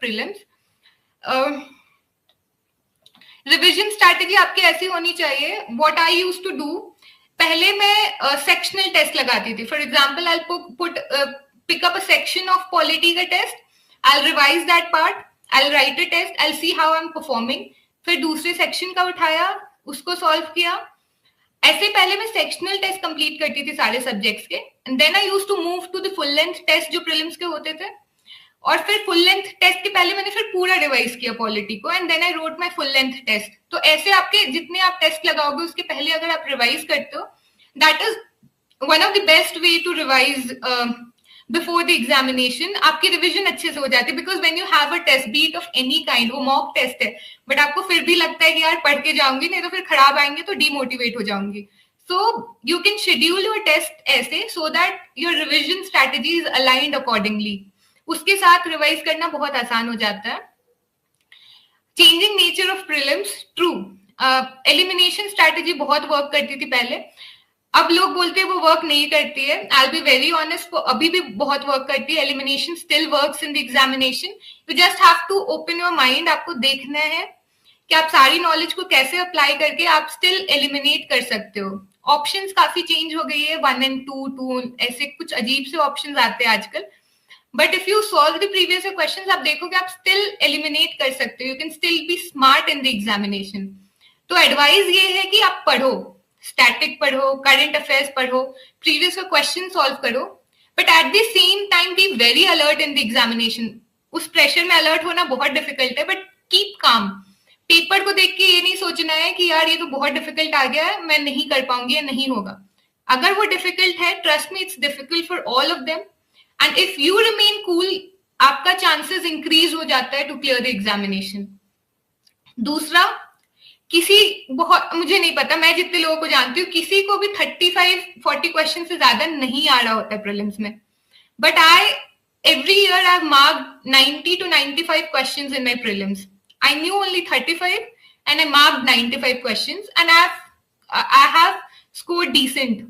Prelims. Revision strategy आपकी ऐसी होनी चाहिए, what I used to do, पहले मैं सेक्शनल टेस्ट लगाती थी। For example I put pick up a section of polity का test, I revise that part, I write a test, I see how I am performing, फिर दूसरे section का उठाया, उसको सॉल्व किया। ऐसे पहले मैं सेक्शनल टेस्ट कंप्लीट करती थी सारे सब्जेक्ट्स के, and then I used to move to the full length test जो प्रीलिम्स के होते थे, और फिर फुल लेंथ टेस्ट के पहले मैंने फिर पूरा रिवाइज किया पॉलिटी को, and then I wrote my full length test. तो ऐसे आपके जितने आप टेस्ट लगाओगे उसके पहले अगर आप रिवाइज करते हो, that is one of the best way to revise before the examination. आपकी रिविजन अच्छे से हो जाती है, because when you have a test be it of any kind, वो मॉक टेस्ट है, बट आपको फिर भी लगता है कि यार पढ़ के जाऊंगी, नहीं तो फिर खराब आएंगे तो डीमोटिवेट हो जाऊंगी। So you can schedule your test ऐसे so that your revision strategy is aligned accordingly, उसके साथ रिवाइज करना बहुत आसान हो जाता है। Changing nature of prelims, true, elimination strategy बहुत वर्क करती थी पहले, अब लोग बोलते हैं वो वर्क नहीं करती है। I will be very honest, अभी भी बहुत वर्क करती है। Elimination still works in the examination, you just have to open your mind. आपको देखना है कि आप सारी नॉलेज को कैसे अप्लाई करके आप स्टिल एलिमिनेट कर सकते हो। ऑप्शंस काफी चेंज हो गई है, 1 and 2, 2 ऐसे कुछ अजीब से ऑप्शंस आते हैं आजकल, but if you solve the previous questions आप देखोगे आप स्टिल एलिमिनेट कर सकते हो, you can still be smart in the examination. तो एडवाइस ये है कि आप पढ़ो, स्टैटिक पढ़ो, करंट अफेयर्स पढ़ो, प्रीवियस का क्वेश्चन सॉल्व करो, but at the same time be very alert in the examination. उस प्रेशर में अलर्ट होना बहुत डिफिकल्ट है, बट कीप काम। पेपर को देख के ये नहीं सोचना है कि यार ये तो बहुत डिफिकल्ट आ गया है, मैं नहीं कर पाऊंगी या नहीं होगा। अगर वो डिफिकल्ट है, trust me it's difficult for all of them, and if you remain cool, आपका चांसेस इंक्रीज हो जाता है टू क्लियर द एग्जामिनेशन। दूसरा, किसी बहुत, मुझे नहीं पता, मैं जितने लोगों को जानती हूँ किसी को भी 35-40 क्वेश्चन से ज्यादा नहीं आ रहा होता है प्रीलिम्स में, but every year I've marked 90 to 95 questions in my prelims. I knew only 35 and I marked 95 questions and I have scored decent.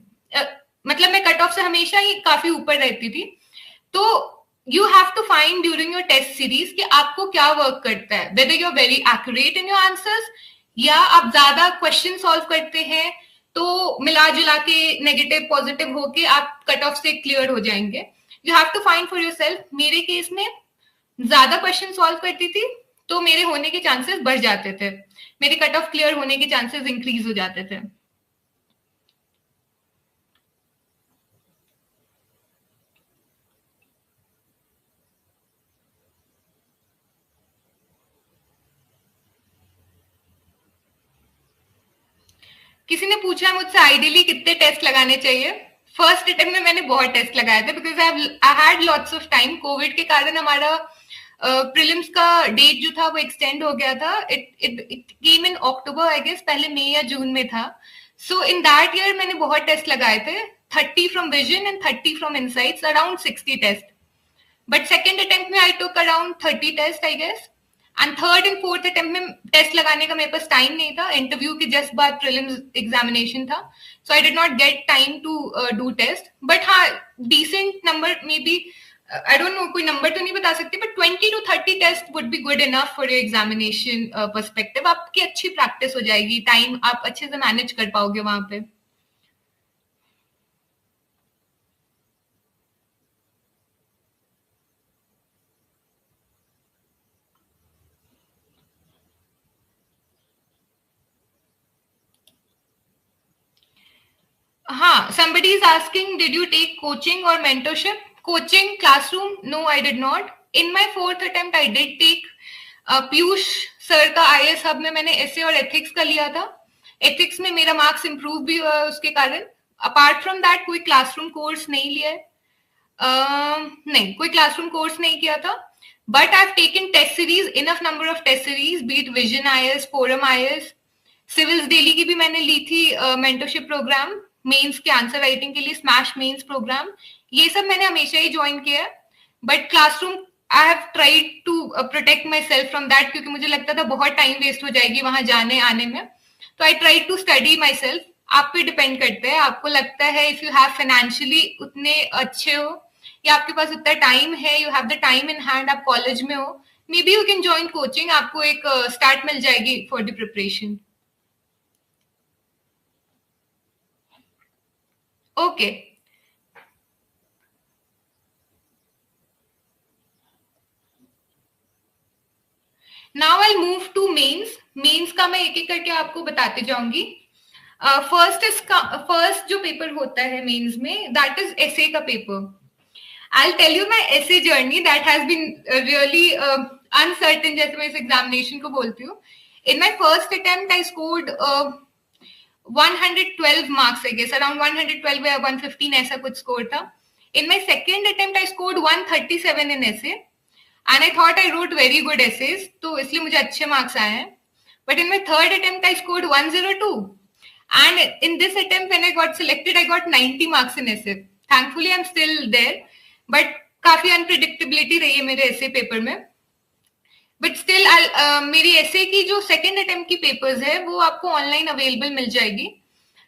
मतलब मैं कट ऑफ से हमेशा ही काफी ऊपर रहती थी। तो you have to find during your test series कि आपको क्या वर्क करता है, whether you're very accurate in your answers या आप ज्यादा क्वेश्चन सॉल्व करते हैं तो मिला जुला के नेगेटिव पॉजिटिव होके आप कट ऑफ से क्लियर हो जाएंगे। You have to find for yourself. मेरे केस में ज्यादा क्वेश्चन सॉल्व करती थी तो मेरे होने के चांसेस बढ़ जाते थे, मेरे कट ऑफ क्लियर होने के चांसेस इंक्रीज हो जाते थे। किसी ने पूछा मुझसे आइडियली कितने टेस्ट लगाने चाहिए। फर्स्ट अटेम्प्ट में मैंने बहुत टेस्ट लगाए थे because I had lots of time. Covid के कारण हमारा प्रीलिम्स का डेट जो था वो एक्सटेंड हो गया था। It came in October I guess, पहले मई या जून में था। सो इन दैट ईयर मैंने बहुत टेस्ट लगाए थे, 30 from Vision and 30 from Insights, around 60 test. But second attempt में I took around 30 test I guess, and third and fourth attempt में टेस्ट लगाने का मेरे पास टाइम नहीं था, इंटरव्यू के जस्ट बाद प्रीलिम्स एग्जामिनेशन था, so I did not get time to do test. But हाँ, decent number may be, I don't know, कोई नंबर तो नहीं बता सकती, but 20 to 30 test would be good enough for your examination perspective. आपकी अच्छी practice हो जाएगी, टाइम आप अच्छे से मैनेज कर पाओगे वहां पे। हाँ, somebody is asking, did you take coaching or mentorship? Coaching, classroom? No, I did not. In my fourth attempt, I did take Piyush sir का IAS हब में मैंने ऐसे और एथिक्स का लिया था। एथिक्स में मेरा मार्क्स इंप्रूव भी हुआ उसके कारण। अपार्ट फ्रॉम दैट कोई क्लासरूम कोर्स नहीं लिया है, नहीं, कोई क्लासरूम कोर्स नहीं किया था। But I have taken test series, enough number of test series, be it Vision IAS, Forum IAS, Civils daily की भी मैंने ली थी मेंटरशिप प्रोग्राम, मेंस के आंसर राइटिंग के लिए स्मैश मेंस प्रोग्राम, ये सब मैंने हमेशा ही ज्वाइन किया है। But classroom I have tried to protect myself from that, क्योंकि मुझे लगता था बहुत टाइम वेस्ट हो जाएगी वहां जाने आने में, तो I try to study myself. आप पे डिपेंड करता है, आपको लगता है इफ यू हैव फाइनेंशियली उतने अच्छे हो या आपके पास उतना टाइम है, you have the time in hand, आप कॉलेज में हो, maybe you can join coaching, आपको एक स्टार्ट मिल जाएगी for the preparation. Okay, now I move to mains. Mains का मैं एक एक करके आपको बताते जाऊंगी. फर्स्ट जो पेपर होता है मेंस में, दैट इज एसे का paper. I'll tell you my essay journey that has been really uncertain, जैसे मैं इस एग्जामिनेशन को बोलती हूँ. In my first attempt, I scored 112 marks, I guess, around 112 या 115 ऐसा कुछ score था. In my second attempt, I scored 137 in essay, and I thought I wrote very good essays, तो इसलिए मुझे अच्छे marks आए हैं. But in my third attempt, I scored 102, and in this attempt, when I got selected, I got 90 marks in essay. Thankfully, I'm still there. But काफी unpredictability रही है मेरे ऐसे पेपर में. बट स्टिल मेरी ऐसे की जो सेकेंड अटेम्प्ट की पेपर्स है वो आपको ऑनलाइन अवेलेबल मिल जाएगी.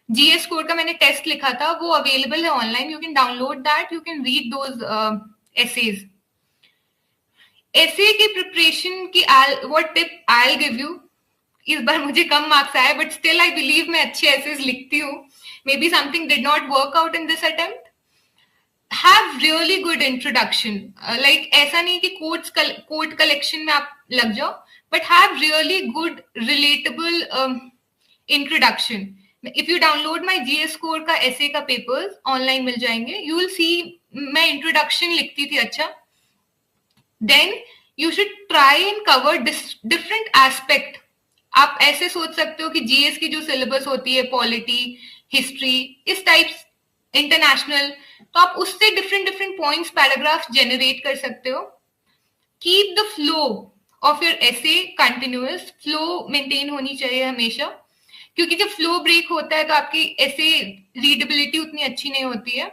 जीएस स्कोर का मैंने टेस्ट लिखा था, वो अवेलेबल है online. You can download that, you can read those essays. ऐसे की प्रिपरेशन की what tip I will give you. इस बार मुझे कम मार्क्स आए, बट स्टिल आई बिलीव मैं अच्छे एसेज लिखती हूँ. Maybe something did not work out in this attempt. Have really good introduction. Like ऐसा नहीं कि कोट कलेक्शन में आप लग जाओ, but have really good relatable introduction. If you download my GS score का essay का papers online मिल जाएंगे, you will see मैं introduction लिखती थी अच्छा. Then you should try and cover different aspect. आप ऐसे सोच सकते हो कि GS की जो syllabus होती है, पॉलिटी, हिस्ट्री, इस टाइप्स, इंटरनेशनल, तो आप उससे डिफरेंट पॉइंट्स, पैराग्राफ जनरेट कर सकते हो. Keep the flow of your essay continuous. Flow maintain होनी चाहिए हमेशा, क्योंकि जब फ्लो ब्रेक होता है तो आपकी ऐसे रीडेबिलिटी उतनी अच्छी नहीं होती है.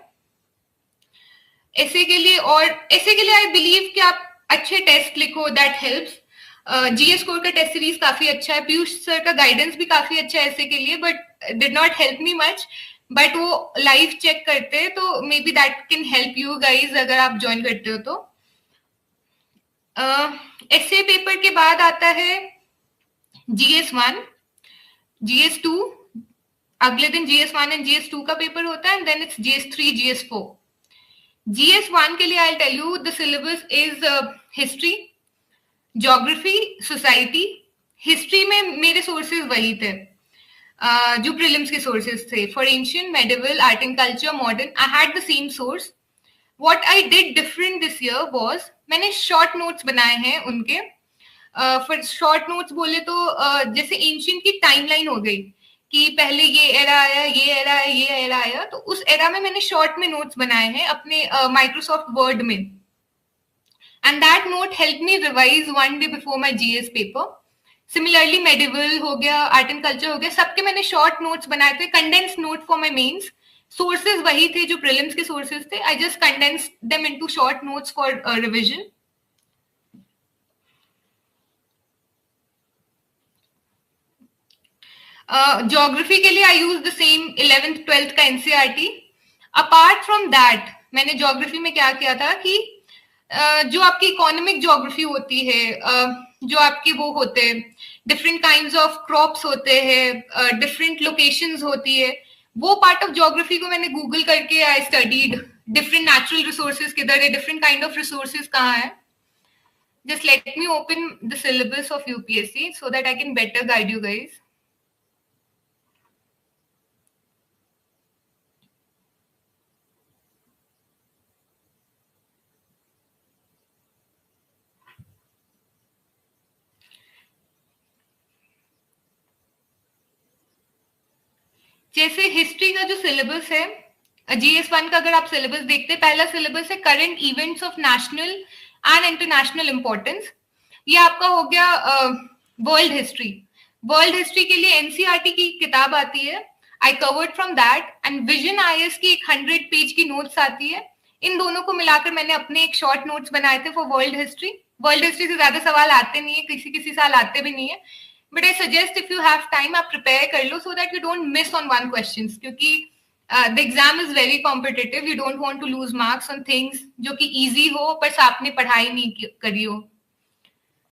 ऐसे के लिए आई बिलीव कि आप अच्छे टेस्ट लिखो, दैट हेल्प्स. जीएस स्कोर का टेस्ट सीरीज काफी अच्छा है. पीयूष सर का गाइडेंस भी काफी अच्छा है ऐसे के लिए, but did not help me much. But वो लाइव चेक करते हैं, तो may be that can help you guys अगर आप ज्वाइन करते हो तो. ऐसे पेपर के बाद आता है GS1, GS2. अगले दिन GS1 एंड GS2 का पेपर होता है, and then it's GS3, GS4. GS1 के लिए I tell you the syllabus is history, geography, society. History में मेरे सोर्सेज वही थे जो प्रीलिम्स के सोर्सेज थे. For ancient, medieval, art and culture, modern, I had the same source. What I did different this year was, मैंने short notes बनाए हैं उनके. फॉर शॉर्ट नोट्स बोले तो जैसे एंशियंट की टाइमलाइन हो गई कि पहले ये एरा आया, ये एरा आया, ये एरा आया, तो उस एरा में मैंने शॉर्ट में नोट्स बनाए हैं अपने माइक्रोसॉफ्ट वर्ड में. And that note help me revise one day before my GS paper. Similarly medieval हो गया, आर्ट एंड कल्चर हो गया, सबके मैंने शॉर्ट नोट्स बनाए थे. Condense note for my mains. Sources वही थे जो प्रीलिम्स के सोर्सेज थे. I just condense them into short notes for revision. Geography के लिए आई use the same 11th 12th का NCERT. अपार्ट फ्रॉम दैट मैंने ज्योग्राफी में क्या किया था कि जो आपकी इकोनॉमिक ज्योग्राफी होती है, जो आपके वो होते हैं, डिफरेंट काइंड्स ऑफ क्रॉप्स होते हैं, डिफरेंट लोकेशंस होती है, वो पार्ट ऑफ ज्योग्राफी को मैंने गूगल करके I studied. Different natural resources किधर है, डिफरेंट काइंड ऑफ रिसोर्सेज कहाँ है. Just let me open the syllabus of UPSC so that I can better guide you guys. जैसे हिस्ट्री का जो सिलेबस है, GS1 का अगर आप सिलेबस देखते हैं, पहला सिलेबस है current events of national and international importance. ये आपका हो गया वर्ल्ड हिस्ट्री. वर्ल्ड हिस्ट्री के लिए NCERT की किताब आती है, I covered from that. And vision IS की एक 100 पेज की नोट्स आती है. इन दोनों को मिलाकर मैंने अपने एक शॉर्ट नोट्स बनाए थे for world history. World history से ज्यादा सवाल आते नहीं है, किसी साल आते भी नहीं है, but I suggest if you have time आप प्रिपेयर कर लो so that you don't miss on one question, क्योंकि the exam is very competitive. You don't want to lose marks on things जो कि इजी हो पर आपने पढ़ाई नहीं करी हो.